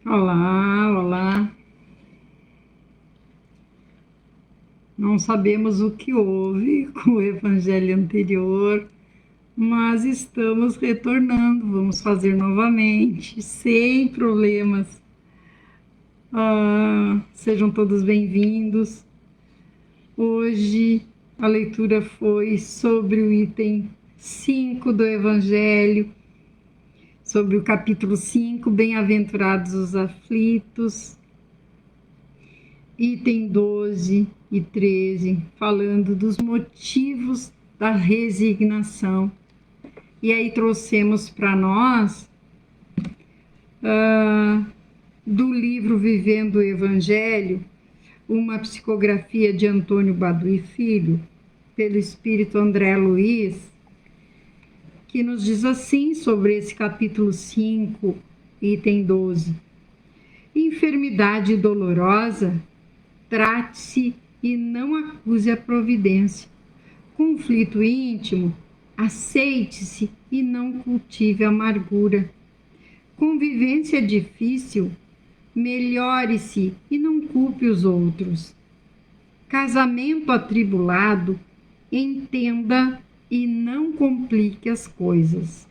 Olá, olá. Não sabemos o que houve com o evangelho anterior, mas estamos retornando. Vamos fazer novamente, sem problemas. Sejam todos bem-vindos. Hoje a leitura foi sobre o item 5 do evangelho, sobre o capítulo 5, Bem-aventurados os aflitos. Item 12 e 13, falando dos motivos da resignação. E aí trouxemos para nós do livro Vivendo o Evangelho, uma psicografia de Antônio Baduy Filho, pelo espírito André Luiz, que nos diz assim sobre esse capítulo 5, item 12. Enfermidade dolorosa, trate-se e não acuse a providência. Conflito íntimo, aceite-se e não cultive amargura. Convivência difícil, melhore-se e não culpe os outros. Casamento atribulado, entenda e não complique as coisas.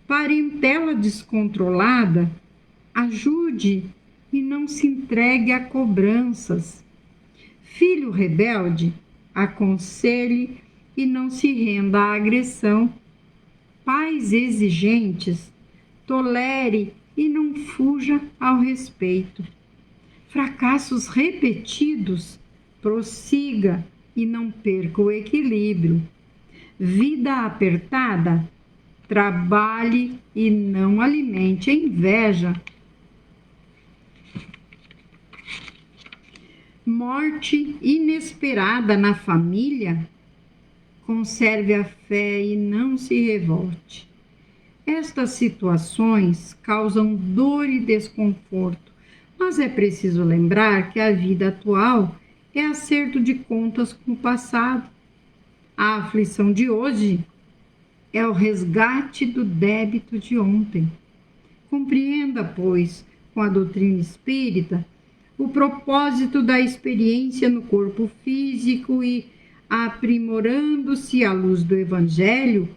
Parentela descontrolada, ajude e não se entregue a cobranças. Filho rebelde, aconselhe e não se renda à agressão. Pais exigentes, tolere e não fuja ao respeito. Fracassos repetidos, prossiga e não perca o equilíbrio. Vida apertada, trabalhe e não alimente a inveja. Morte inesperada na família, conserve a fé e não se revolte. Estas situações causam dor e desconforto, mas é preciso lembrar que a vida atual é acerto de contas com o passado. A aflição de hoje é o resgate do débito de ontem. Compreenda, pois, com a doutrina espírita, o propósito da experiência no corpo físico e, aprimorando-se à luz do Evangelho,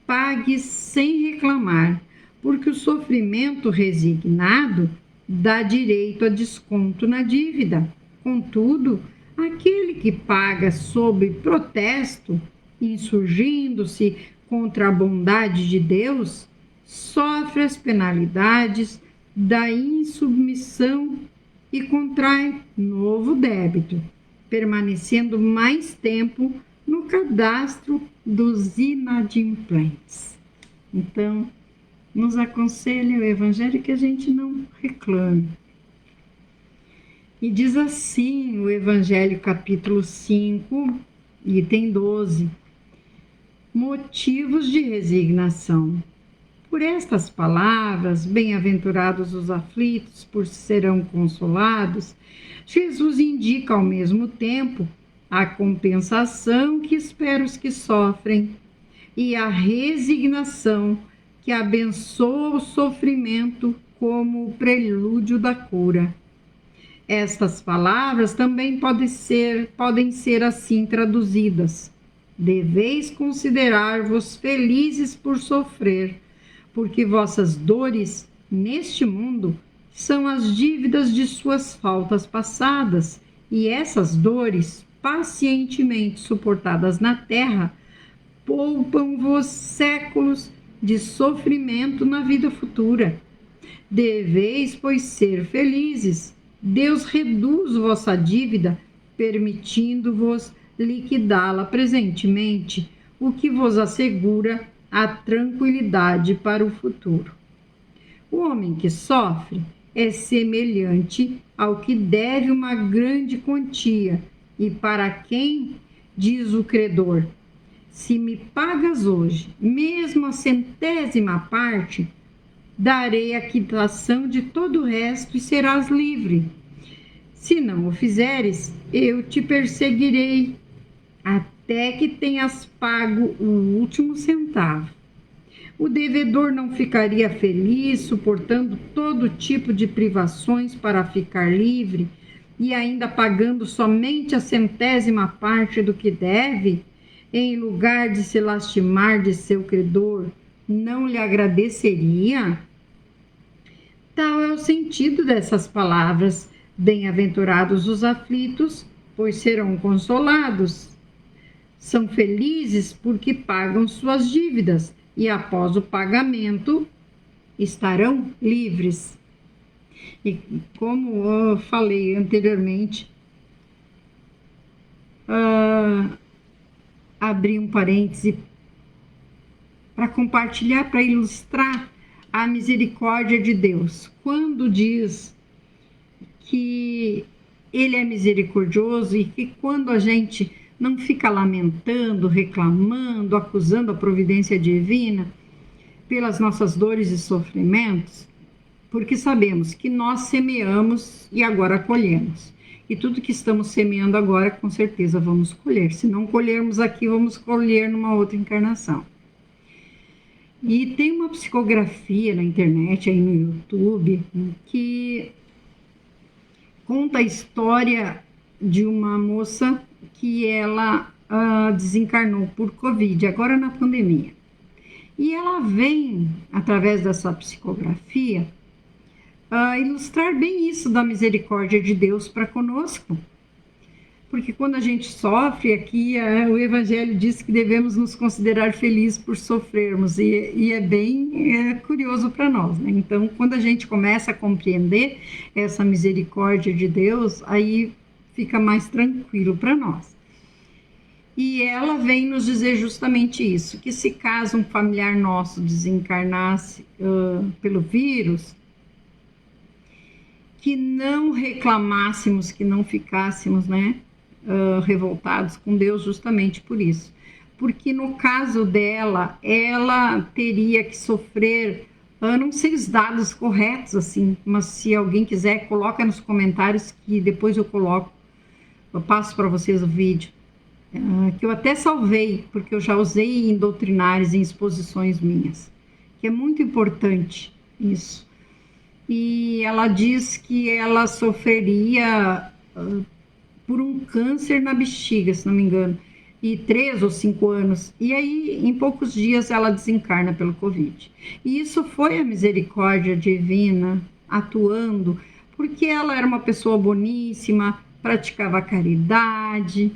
pague sem reclamar, porque o sofrimento resignado dá direito a desconto na dívida. Contudo, aquele que paga sob protesto, insurgindo-se contra a bondade de Deus, sofre as penalidades da insubmissão e contrai novo débito, permanecendo mais tempo no cadastro dos inadimplentes. Então, nos aconselha o Evangelho que a gente não reclame. E diz assim o Evangelho, capítulo 5, item 12. Motivos de resignação. Por estas palavras, bem-aventurados os aflitos, por serão consolados, Jesus indica ao mesmo tempo a compensação que espera os que sofrem e a resignação que abençoa o sofrimento como o prelúdio da cura. Estas palavras também podem ser assim traduzidas. Deveis considerar-vos felizes por sofrer, porque vossas dores neste mundo são as dívidas de suas faltas passadas, e essas dores, pacientemente suportadas na terra, poupam-vos séculos de sofrimento na vida futura. Deveis, pois, ser felizes. Deus reduz vossa dívida, permitindo-vos liquidá-la presentemente, o que vos assegura a tranquilidade para o futuro. O homem que sofre é semelhante ao que deve uma grande quantia, e para quem diz o credor: se me pagas hoje, mesmo a centésima parte, darei a quitação de todo o resto e serás livre. Se não o fizeres, eu te perseguirei, até que tenhas pago o último centavo. O devedor não ficaria feliz suportando todo tipo de privações para ficar livre e ainda pagando somente a centésima parte do que deve, em lugar de se lastimar de seu credor, não lhe agradeceria? Tal é o sentido dessas palavras. Bem-aventurados os aflitos, pois serão consolados. São felizes porque pagam suas dívidas e após o pagamento estarão livres. E como eu falei anteriormente, abri um parêntese para compartilhar, para ilustrar a misericórdia de Deus. Quando diz que Ele é misericordioso e que quando a gente não fica lamentando, reclamando, acusando a providência divina pelas nossas dores e sofrimentos, porque sabemos que nós semeamos e agora colhemos. E tudo que estamos semeando agora, com certeza vamos colher. Se não colhermos aqui, vamos colher numa outra encarnação. E tem uma psicografia na internet, aí no YouTube, que conta a história de uma moça que ela desencarnou por Covid, agora na pandemia. E ela vem, através dessa psicografia, ilustrar bem isso da misericórdia de Deus para conosco. Porque quando a gente sofre, aqui o Evangelho diz que devemos nos considerar felizes por sofrermos, e é bem curioso para nós, né? Então, quando a gente começa a compreender essa misericórdia de Deus, aí fica mais tranquilo para nós. E ela vem nos dizer justamente isso, que se caso um familiar nosso desencarnasse pelo vírus, que não reclamássemos, que não ficássemos, né, revoltados com Deus justamente por isso. Porque no caso dela, ela teria que sofrer, não sei os dados corretos, assim, mas se alguém quiser, coloca nos comentários que depois eu passo para vocês o vídeo, que eu até salvei, porque eu já usei em doutrinários, em exposições minhas, que é muito importante isso. E ela diz que ela sofreria por um câncer na bexiga, se não me engano, e 3 ou 5 anos. E aí, em poucos dias, ela desencarna pelo Covid. E isso foi a misericórdia divina atuando, porque ela era uma pessoa boníssima, praticava caridade.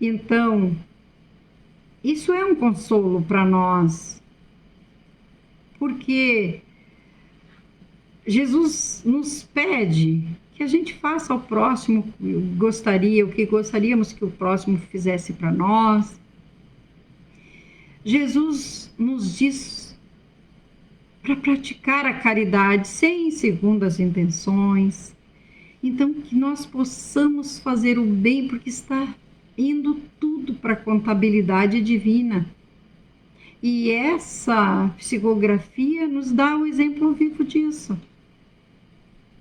Então, isso é um consolo para nós, porque Jesus nos pede que a gente faça ao próximo o que gostaríamos que o próximo fizesse para nós. Jesus nos diz para praticar a caridade sem segundas intenções. Então, que nós possamos fazer o bem, porque está indo tudo para a contabilidade divina. E essa psicografia nos dá o exemplo vivo disso.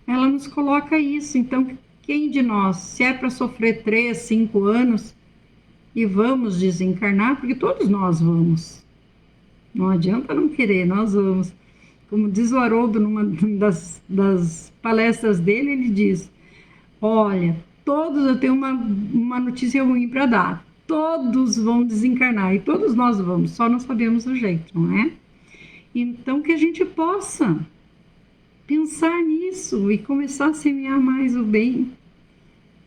Ela nos coloca isso. Então, quem de nós, se é para sofrer 3, 5 anos e vamos desencarnar, porque todos nós vamos. Não adianta não querer, nós vamos. Como diz o Haroldo numa das palestras dele, ele diz: olha, eu tenho uma notícia ruim para dar. Todos vão desencarnar e todos nós vamos, só não sabemos o jeito, não é? Então, que a gente possa pensar nisso e começar a semear mais o bem.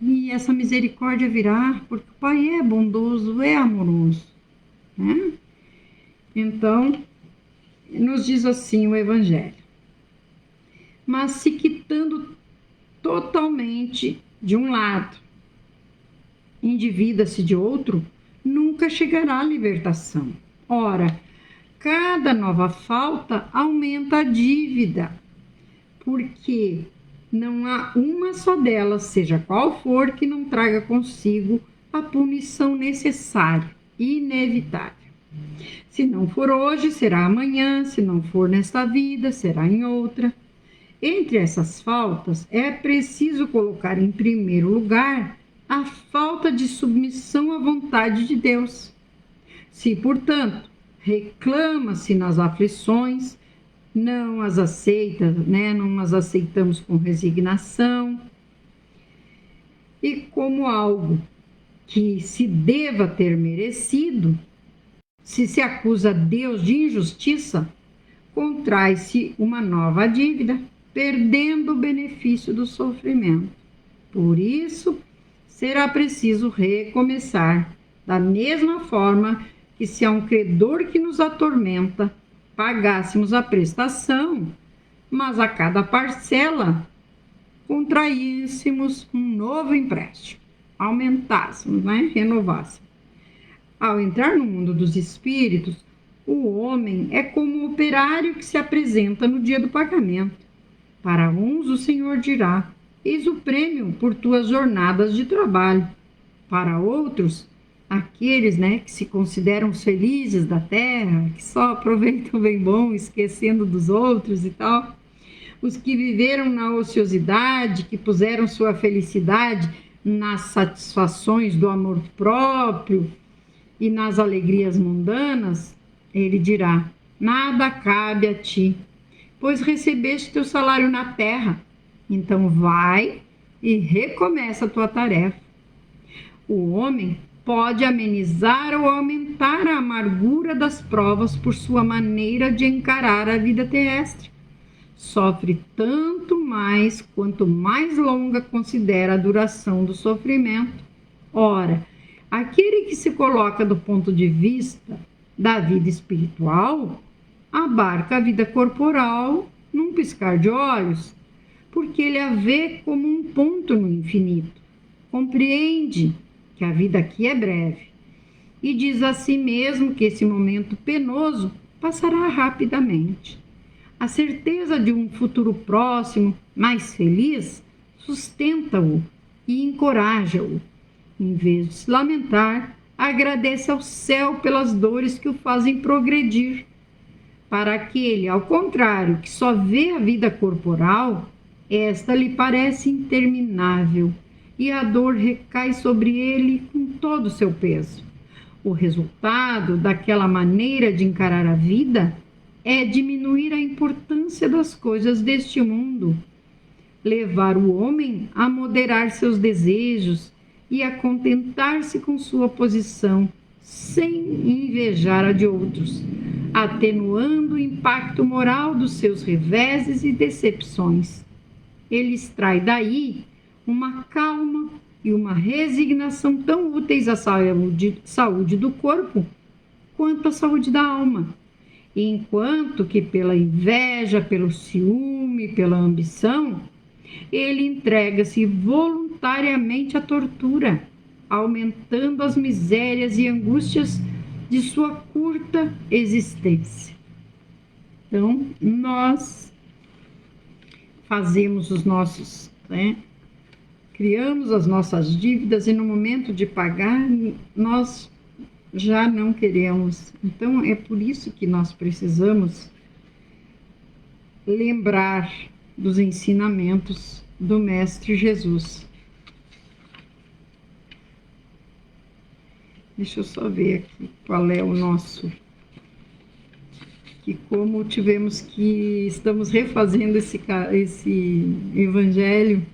E essa misericórdia virá, porque o Pai é bondoso, é amoroso, né? Então, nos diz assim o Evangelho: mas se quitando totalmente de um lado, endivida-se de outro, nunca chegará à libertação. Ora, cada nova falta aumenta a dívida, porque não há uma só delas, seja qual for, que não traga consigo a punição necessária, inevitável. Se não for hoje, será amanhã; se não for nesta vida, será em outra. Entre essas faltas, é preciso colocar em primeiro lugar a falta de submissão à vontade de Deus. Se, portanto, reclama-se nas aflições, não as aceita, né? Não as aceitamos com resignação. E como algo que se deva ter merecido, se acusa Deus de injustiça, contrai-se uma nova dívida, perdendo o benefício do sofrimento. Por isso, será preciso recomeçar, da mesma forma que se a um credor que nos atormenta, pagássemos a prestação, mas a cada parcela contraíssemos um novo empréstimo, aumentássemos, né? Renovássemos. Ao entrar no mundo dos espíritos, o homem é como o operário que se apresenta no dia do pagamento. Para uns o Senhor dirá: eis o prêmio por tuas jornadas de trabalho. Para outros, aqueles, né, que se consideram os felizes da terra, que só aproveitam o bem bom, esquecendo dos outros e tal, os que viveram na ociosidade, que puseram sua felicidade nas satisfações do amor próprio e nas alegrias mundanas, ele dirá: nada cabe a ti, pois recebeste teu salário na terra. Então vai e recomeça a tua tarefa. O homem pode amenizar ou aumentar a amargura das provas por sua maneira de encarar a vida terrestre. Sofre tanto mais quanto mais longa considera a duração do sofrimento. Ora, aquele que se coloca do ponto de vista da vida espiritual abarca a vida corporal num piscar de olhos, porque ele a vê como um ponto no infinito. Compreende que a vida aqui é breve e diz a si mesmo que esse momento penoso passará rapidamente. A certeza de um futuro próximo, mais feliz, sustenta-o e encoraja-o. Em vez de se lamentar, agradece ao céu pelas dores que o fazem progredir. Para aquele, ao contrário, que só vê a vida corporal, esta lhe parece interminável e a dor recai sobre ele com todo o seu peso. O resultado daquela maneira de encarar a vida é diminuir a importância das coisas deste mundo, levar o homem a moderar seus desejos e a contentar-se com sua posição, sem invejar a de outros, atenuando o impacto moral dos seus reveses e decepções. Ele extrai daí uma calma e uma resignação tão úteis à saúde do corpo quanto à saúde da alma, enquanto que pela inveja, pelo ciúme, pela ambição, ele entrega-se voluntariamente à tortura, aumentando as misérias e angústias de sua curta existência. Então, nós fazemos os nossos, né? Criamos as nossas dívidas e no momento de pagar, nós já não queremos. Então, é por isso que nós precisamos lembrar dos ensinamentos do Mestre Jesus. Deixa eu só ver aqui qual é o nosso... Que como estamos refazendo esse evangelho.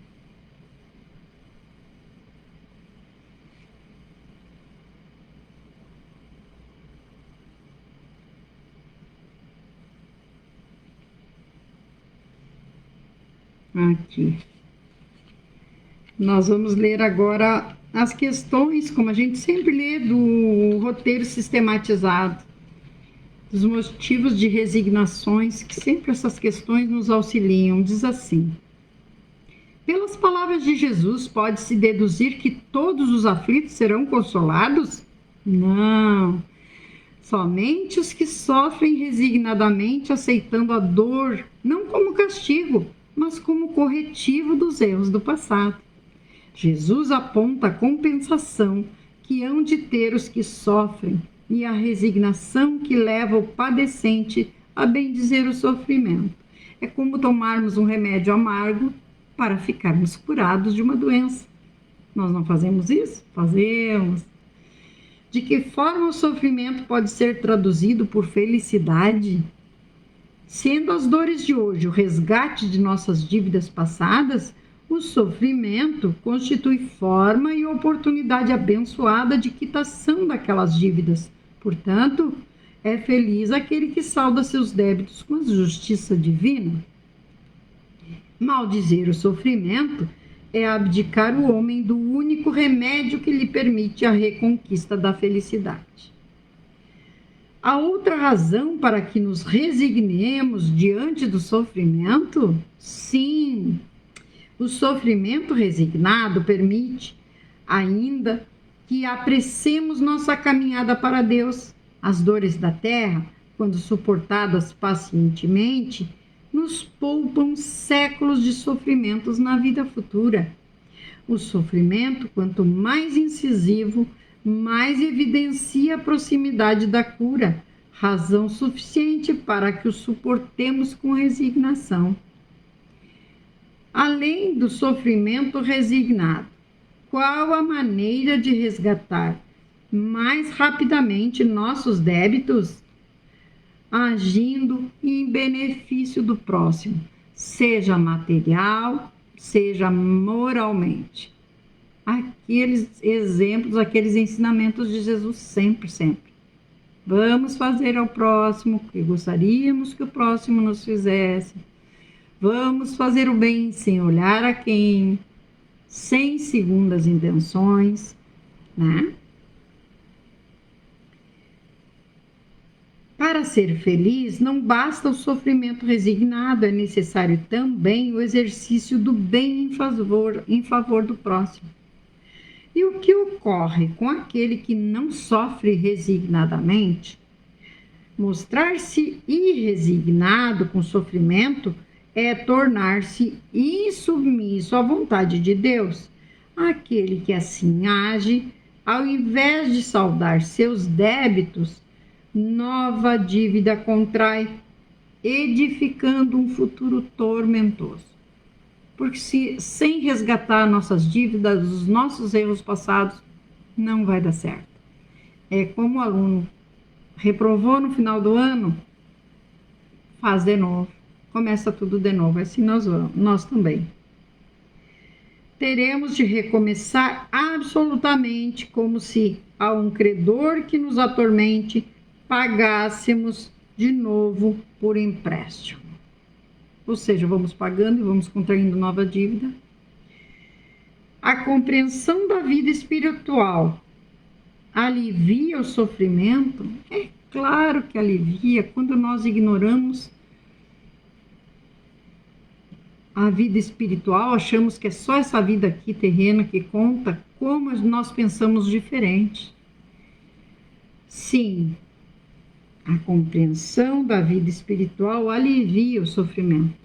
Aqui. Nós vamos ler agora as questões, como a gente sempre lê, do roteiro sistematizado, dos motivos de resignações, que sempre essas questões nos auxiliam. Diz assim: pelas palavras de Jesus, pode-se deduzir que todos os aflitos serão consolados? Não. Somente os que sofrem resignadamente, aceitando a dor, não como castigo, mas como corretivo dos erros do passado. Jesus aponta a compensação que hão de ter os que sofrem e a resignação que leva o padecente a bendizer o sofrimento. É como tomarmos um remédio amargo para ficarmos curados de uma doença. Nós não fazemos isso? Fazemos. De que forma o sofrimento pode ser traduzido por felicidade? Sendo as dores de hoje o resgate de nossas dívidas passadas, o sofrimento constitui forma e oportunidade abençoada de quitação daquelas dívidas. Portanto, é feliz aquele que salda seus débitos com a justiça divina. Maldizer o sofrimento é abdicar o homem do único remédio que lhe permite a reconquista da felicidade. A outra razão para que nos resignemos diante do sofrimento? Sim, o sofrimento resignado permite ainda que apressemos nossa caminhada para Deus. As dores da terra, quando suportadas pacientemente, nos poupam séculos de sofrimentos na vida futura. O sofrimento, quanto mais incisivo, mais evidencia a proximidade da cura, razão suficiente para que o suportemos com resignação. Além do sofrimento resignado, qual a maneira de resgatar mais rapidamente nossos débitos? Agindo em benefício do próximo, seja material, seja moralmente. Aqueles exemplos, aqueles ensinamentos de Jesus sempre, sempre. Vamos fazer ao próximo o que gostaríamos que o próximo nos fizesse. Vamos fazer o bem sem olhar a quem, sem segundas intenções, né? Para ser feliz, não basta o sofrimento resignado, é necessário também o exercício do bem em favor do próximo. E o que ocorre com aquele que não sofre resignadamente? Mostrar-se irresignado com sofrimento é tornar-se insubmisso à vontade de Deus. Aquele que assim age, ao invés de saldar seus débitos, nova dívida contrai, edificando um futuro tormentoso. Porque sem resgatar nossas dívidas, os nossos erros passados, não vai dar certo. É como o aluno reprovou no final do ano, faz de novo, começa tudo de novo, assim nós também. Teremos de recomeçar absolutamente como se a um credor que nos atormente pagássemos de novo por empréstimo. Ou seja, vamos pagando e vamos contraindo nova dívida. A compreensão da vida espiritual alivia o sofrimento? É claro que alivia quando nós ignoramos a vida espiritual, achamos que é só essa vida aqui terrena que conta, como nós pensamos diferente. Sim, a compreensão da vida espiritual alivia o sofrimento,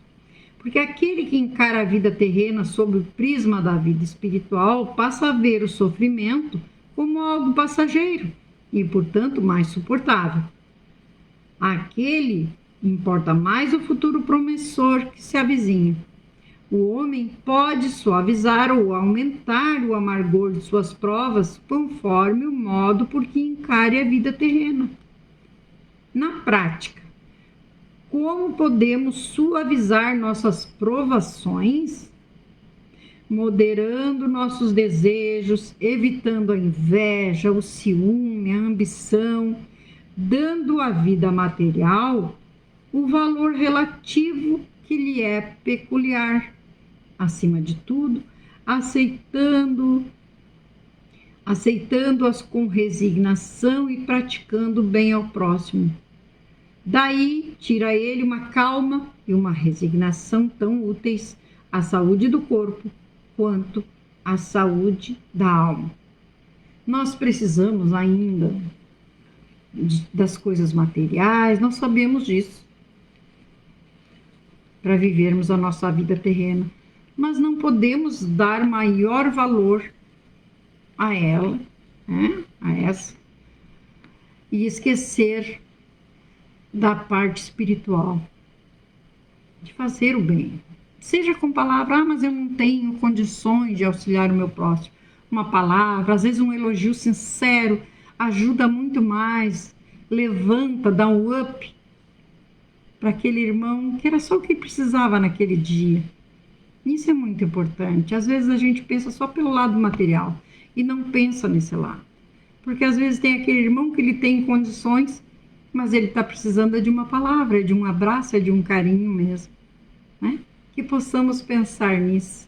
porque aquele que encara a vida terrena sob o prisma da vida espiritual passa a ver o sofrimento como algo passageiro e, portanto, mais suportável. Aquele importa mais o futuro promissor que se avizinha. O homem pode suavizar ou aumentar o amargor de suas provas conforme o modo por que encare a vida terrena. Na prática, como podemos suavizar nossas provações? Moderando nossos desejos, evitando a inveja, o ciúme, a ambição, dando à vida material o valor relativo que lhe é peculiar. Acima de tudo, aceitando-as com resignação e praticando o bem ao próximo. Daí tira ele uma calma e uma resignação tão úteis à saúde do corpo quanto à saúde da alma. Nós precisamos ainda das coisas materiais, nós sabemos disso, para vivermos a nossa vida terrena, mas não podemos dar maior valor a ela, né? A essa, e esquecer da parte espiritual, de fazer o bem. Seja com palavra, mas eu não tenho condições de auxiliar o meu próximo. Uma palavra, às vezes um elogio sincero, ajuda muito mais, levanta, dá um up para aquele irmão que era só o que precisava naquele dia. Isso é muito importante. Às vezes a gente pensa só pelo lado material e não pensa nesse lado. Porque às vezes tem aquele irmão que ele tem condições, mas ele está precisando de uma palavra, de um abraço, de um carinho mesmo, né? Que possamos pensar nisso.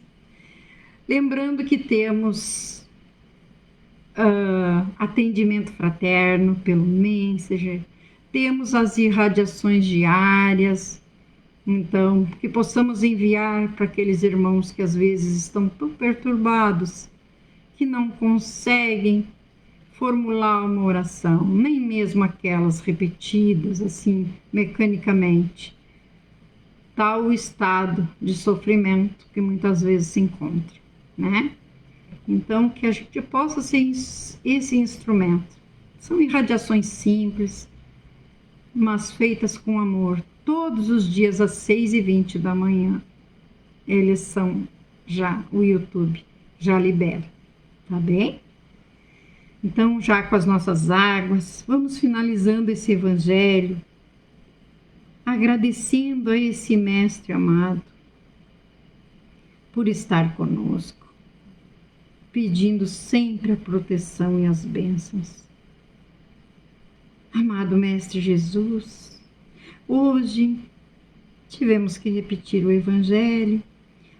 Lembrando que temos atendimento fraterno pelo Messenger, temos as irradiações diárias, então, que possamos enviar para aqueles irmãos que às vezes estão tão perturbados, que não conseguem formular uma oração, nem mesmo aquelas repetidas, assim, mecanicamente. Tal o estado de sofrimento que muitas vezes se encontra, né? Então, que a gente possa ser esse instrumento. São irradiações simples, mas feitas com amor. Todos os dias às 6h20 da manhã. Eles são já, o YouTube já libera, tá bem? Então, já com as nossas águas, vamos finalizando esse evangelho, agradecendo a esse Mestre amado por estar conosco, pedindo sempre a proteção e as bênçãos. Amado Mestre Jesus, hoje tivemos que repetir o evangelho,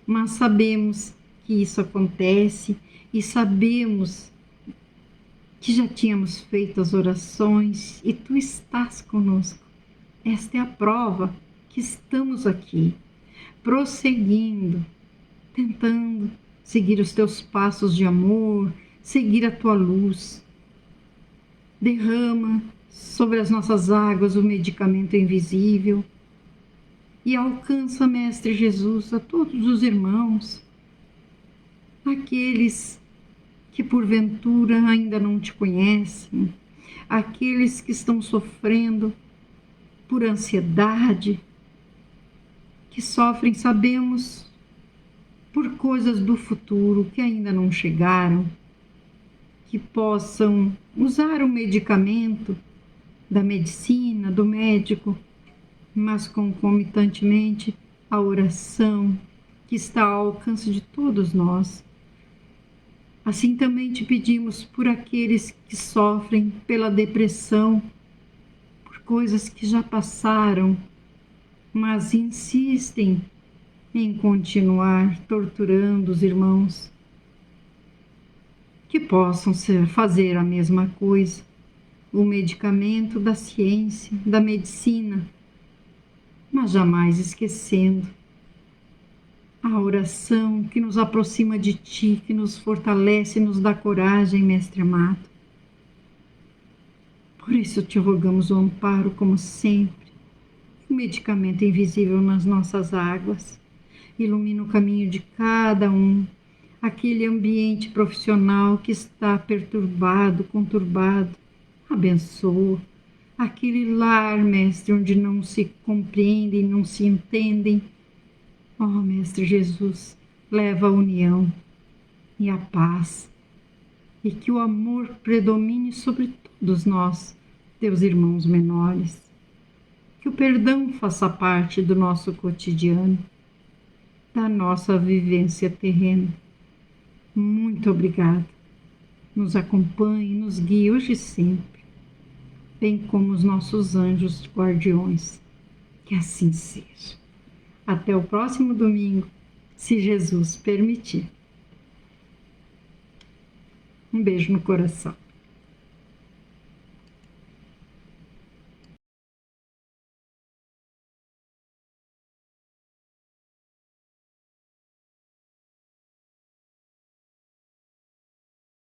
mas sabemos que isso acontece e sabemos que já tínhamos feito as orações e tu estás conosco. Esta é a prova que estamos aqui, prosseguindo, tentando seguir os teus passos de amor, seguir a tua luz. Derrama sobre as nossas águas o medicamento invisível e alcança, Mestre Jesus, a todos os irmãos, aqueles que porventura ainda não te conhecem, aqueles que estão sofrendo por ansiedade, que sofrem, sabemos, por coisas do futuro que ainda não chegaram, que possam usar o medicamento da medicina, do médico, mas concomitantemente a oração que está ao alcance de todos nós. Assim também te pedimos por aqueles que sofrem pela depressão, por coisas que já passaram, mas insistem em continuar torturando os irmãos, que possam fazer a mesma coisa, o medicamento da ciência, da medicina, mas jamais esquecendo a oração que nos aproxima de Ti, que nos fortalece e nos dá coragem, Mestre amado. Por isso te rogamos o amparo, como sempre, o medicamento invisível nas nossas águas. Ilumina o caminho de cada um, aquele ambiente profissional que está perturbado, conturbado. Abençoa aquele lar, Mestre, onde não se compreendem, não se entendem. Ó, Mestre Jesus, leva a união e a paz, e que o amor predomine sobre todos nós, teus irmãos menores. Que o perdão faça parte do nosso cotidiano, da nossa vivência terrena. Muito obrigada. Nos acompanhe, nos guie hoje e sempre, bem como os nossos anjos guardiões. Que assim seja. Até o próximo domingo, se Jesus permitir. Um beijo no coração.